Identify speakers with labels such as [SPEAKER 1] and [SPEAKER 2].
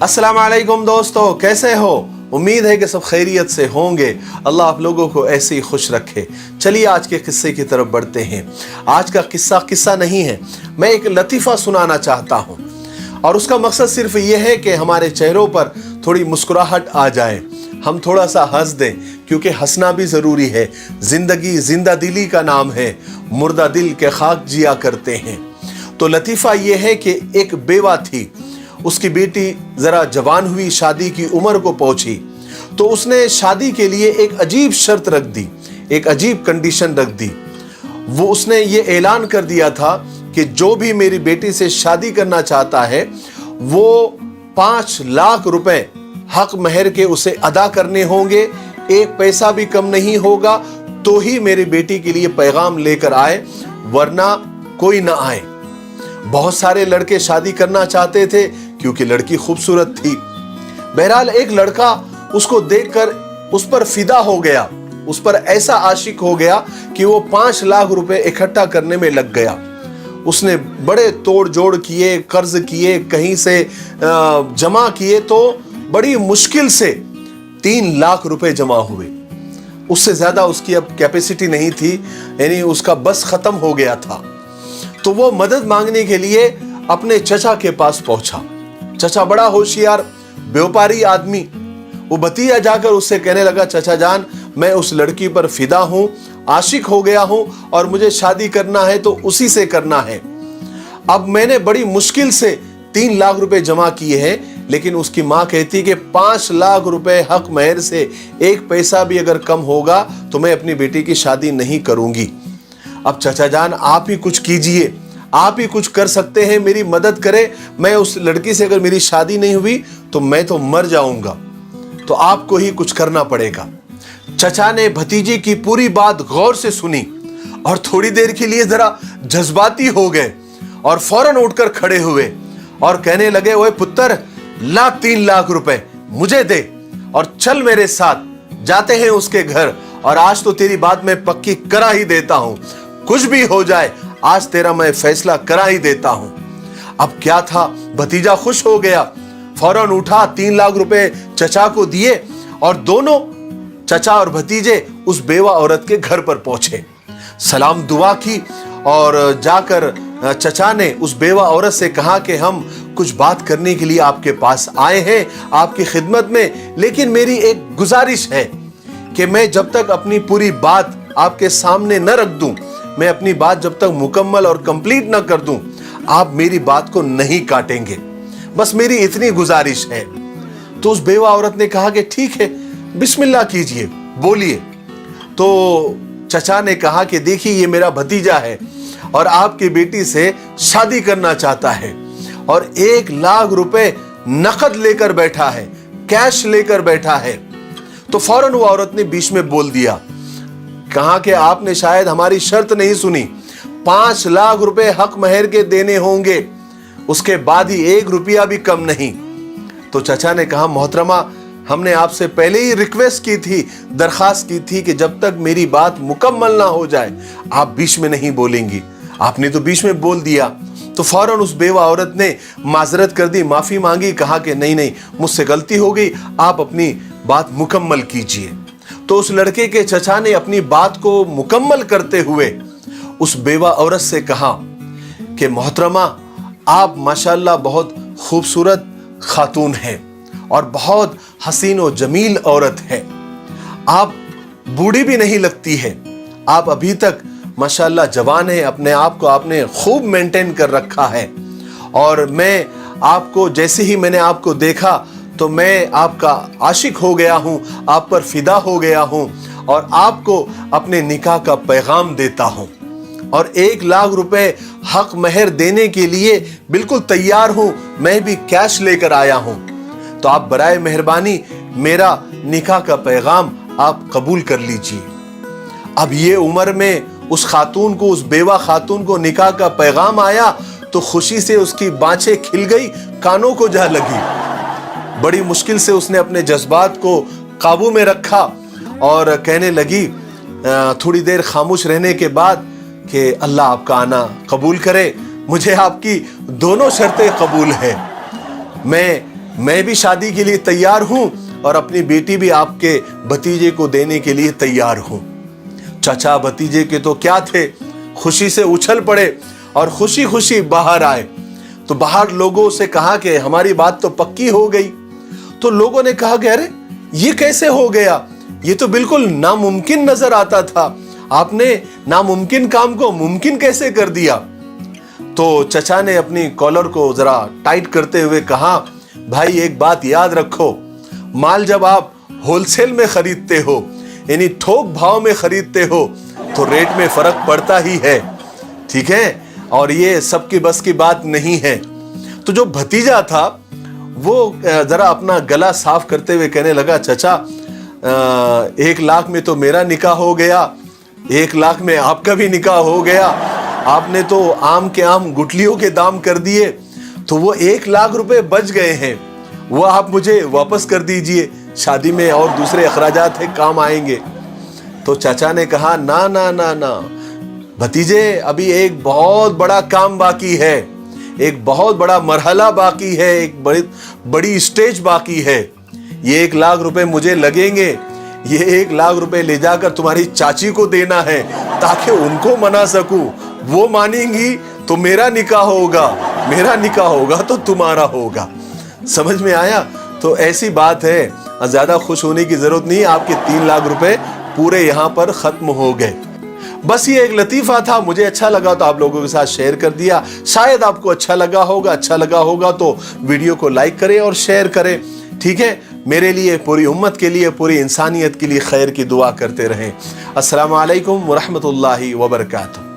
[SPEAKER 1] अस्सलाम वालेकुम दोस्तों, कैसे हो? उम्मीद है कि सब खैरियत से होंगे। अल्लाह आप लोगों को ऐसे ही खुश रखे। चलिए आज के किस्से की तरफ बढ़ते हैं। आज का किस्सा नहीं है, मैं एक लतीफ़ा सुनाना चाहता हूँ और उसका मकसद सिर्फ ये है कि हमारे चेहरों पर थोड़ी मुस्कुराहट आ जाए, हम थोड़ा सा हंस दें, क्योंकि हंसना भी ज़रूरी है। ज़िंदगी जिंदा दिली का नाम है, मुर्दा दिल के खाक जिया करते हैं। तो लतीफ़ा ये है कि एक बेवा थी, उसकी बेटी ज़रा जवान हुई, शादी की उम्र को पहुंची, तो उसने शादी के लिए एक अजीब शर्त रख दी, एक अजीब कंडीशन रख दी। वो उसने ये ऐलान कर दिया था कि जो भी मेरी बेटी से शादी करना चाहता है वो 5 लाख रुपए हक महर के उसे अदा करने होंगे, एक पैसा भी कम नहीं होगा, तो ही मेरी बेटी के लिए पैगाम लेकर आए, वरना कोई ना आए। बहुत सारे लड़के शादी करना चाहते थे क्योंकि लड़की खूबसूरत थी। बहरहाल एक लड़का उसको देखकर उस पर फिदा हो गया, उस पर ऐसा आशिक हो गया कि वो 5 लाख रुपए इकट्ठा करने में लग गया। उसने बड़े तोड़ जोड़ किए, कर्ज किए, कहीं से जमा किए, तो बड़ी मुश्किल से 3 लाख रुपए जमा हुए। उससे ज्यादा उसकी अब कैपेसिटी नहीं थी, यानी उसका बस खत्म हो गया था। तो वो मदद मांगने के लिए अपने चचा के पास पहुंचा। चचा बड़ा होशियार व्यापारी आदमी, वो भतीजा जाकर उससे कहने लगा, चचा जान, मैं उस लड़की पर फिदा हूं, आशिक हो गया हूं और मुझे शादी करना है तो उसी से करना है। अब मैंने बड़ी मुश्किल से 3 लाख रुपए जमा किए हैं, लेकिन उसकी मां कहती कि 5 लाख रुपए हक महर से एक पैसा भी अगर कम होगा तो मैं अपनी बेटी की शादी नहीं करूंगी। अब चचा जान आप ही कुछ कीजिए, आप ही कुछ कर सकते हैं, मेरी मदद करें। मैं उस लड़की से अगर मेरी शादी नहीं हुई तो मैं तो मर जाऊंगा, तो आपको ही कुछ करना पड़ेगा। चचा ने भतीजे की पूरी बात गौर से सुनी और थोड़ी देर के लिए जरा जज्बाती हो गए और फौरन उठकर खड़े हुए और कहने लगे, ओए पुत्र, ला 3 लाख रुपए मुझे दे और चल मेरे साथ, जाते हैं उसके घर और आज तो तेरी बात मैं पक्की करा ही देता हूं, कुछ भी हो जाए आज तेरा मैं फैसला करा ही देता हूं। अब क्या था, भतीजा खुश हो गया, फौरन उठा, 3 लाख रुपए चचा को दिए और दोनों चचा और भतीजे उस बेवा औरत के घर पर पहुंचे। सलाम दुआ की और जाकर चचा ने उस बेवा औरत से कहा कि हम कुछ बात करने के लिए आपके पास आए हैं, आपकी खिदमत में, लेकिन मेरी एक गुजारिश है कि मैं जब तक अपनी पूरी बात आपके सामने न रख दूं, मैं अपनी बात जब तक मुकम्मल और कंप्लीट न कर दूं, आप मेरी बात को नहीं काटेंगे, बस मेरी इतनी गुजारिश है। तो उस बेवा औरत ने कहा कि ठीक है, बिस्मिल्लाह कीजिए, बोलिए। तो चचा ने कहा कि देखिए, ये मेरा भतीजा है और आपकी बेटी से शादी करना चाहता है और 1 लाख रुपए नकद लेकर बैठा है, कैश लेकर बैठा है। तो फौरन वो औरत ने बीच में बोल दिया, कहा कि आपने शायद हमारी शर्त नहीं सुनी, 5 लाख रुपए हक महर के देने होंगे, उसके बाद ही 1 रुपया भी कम नहीं। तो चचा ने कहा, मोहतरमा, हमने आपसे पहले ही रिक्वेस्ट की थी, दरखास्त की थी कि जब तक मेरी बात मुकम्मल ना हो जाए आप बीच में नहीं बोलेंगी, आपने तो बीच में बोल दिया। तो फौरन उस बेवा औरत ने माजरत कर दी, माफी मांगी, कहा कि नहीं, मुझसे गलती हो गई, आप अपनी बात मुकम्मल कीजिए। तो उस लड़के के चचा ने अपनी बात को मुकम्मल करते हुए उस बेवा औरत से कहा कि मोहतरमा, आप माशाल्लाह बहुत खूबसूरत खातून हैं और बहुत हसीन और जमील औरत है, आप बूढ़ी भी नहीं लगती है, आप अभी तक माशाल्लाह जवान है, अपने आप को आपने खूब मेंटेन कर रखा है और मैं आपको, जैसे ही मैंने आपको देखा तो मैं आपका आशिक हो गया हूं, आप पर फिदा हो गया हूं और आपको अपने निकाह का पैगाम देता हूं और 1 लाख रुपए हक महर देने के लिए बिल्कुल तैयार हूं, मैं भी कैश लेकर आया हूं। तो आप बराए मेहरबानी मेरा निकाह का पैगाम आप कबूल कर लीजिए। अब ये उम्र में उस खातून को, उस बेवा खातून को निकाह का पैगाम आया तो खुशी से उसकी बाँछें खिल गई, कानों को जा लगी। बड़ी मुश्किल से उसने अपने जज्बात को काबू में रखा और कहने लगी, थोड़ी देर खामोश रहने के बाद, कि अल्लाह आपका आना कबूल करे, मुझे आपकी दोनों शर्तें कबूल है। मैं मैं भी शादी के लिए तैयार हूं और अपनी बेटी भी आपके भतीजे को देने के लिए तैयार हूं। चचा भतीजे के तो क्या थे, खुशी से उछल पड़े और खुशी खुशी बाहर आए। तो बाहर लोगों से कहा कि हमारी बात तो पक्की हो गई। तो लोगों ने कहा कि अरे ये कैसे हो गया, ये तो बिल्कुल नामुमकिन नजर आता था, आपने नामुमकिन काम को मुमकिन कैसे कर दिया। तो चचा ने अपनी कॉलर को जरा टाइट करते हुए कहा, भाई एक बात याद रखो, माल जब आप होलसेल में खरीदते हो यानी थोक भाव में खरीदते हो तो रेट में फर्क पड़ता ही है, ठीक है, और ये सबकी बस की बात नहीं है। तो जो भतीजा था वो जरा अपना गला साफ करते हुए कहने लगा, चचा 1 लाख में तो मेरा निकाह हो गया, 1 लाख में आपका भी निकाह हो गया, आपने तो आम के आम गुठलियों के दाम कर दिए, तो वो 1 लाख रुपए बच गए हैं, वो आप मुझे वापस कर दीजिए, शादी में और दूसरे अखराजात है काम आएंगे। तो चाचा ने कहा, ना ना ना ना भतीजे, अभी एक बहुत बड़ा काम बाकी है, एक बहुत बड़ा मरहला बाकी है, एक बड़ी स्टेज बाकी है। ये 1 लाख रुपए मुझे लगेंगे, ये 1 लाख रुपए ले जाकर तुम्हारी चाची को देना है ताकि उनको मना सकूं, वो मानेंगी तो मेरा निकाह होगा, मेरा निकाह होगा तो तुम्हारा होगा। समझ में आया? तो ऐसी बात है, ज्यादा खुश होने की जरूरत नहीं, आपके 3 लाख रुपए पूरे यहाँ पर खत्म हो गए। बस ये एक लतीफा था, मुझे अच्छा लगा तो आप लोगों के साथ शेयर कर दिया। शायद आपको अच्छा लगा होगा तो वीडियो को लाइक करें और शेयर करें, ठीक है। मेरे लिए, पूरी उम्मत के लिए, पूरी इंसानियत के लिए खैर की दुआ करते रहें। अस्सलामु अलैकुम व रहमतुल्लाहि व बरकातुहू।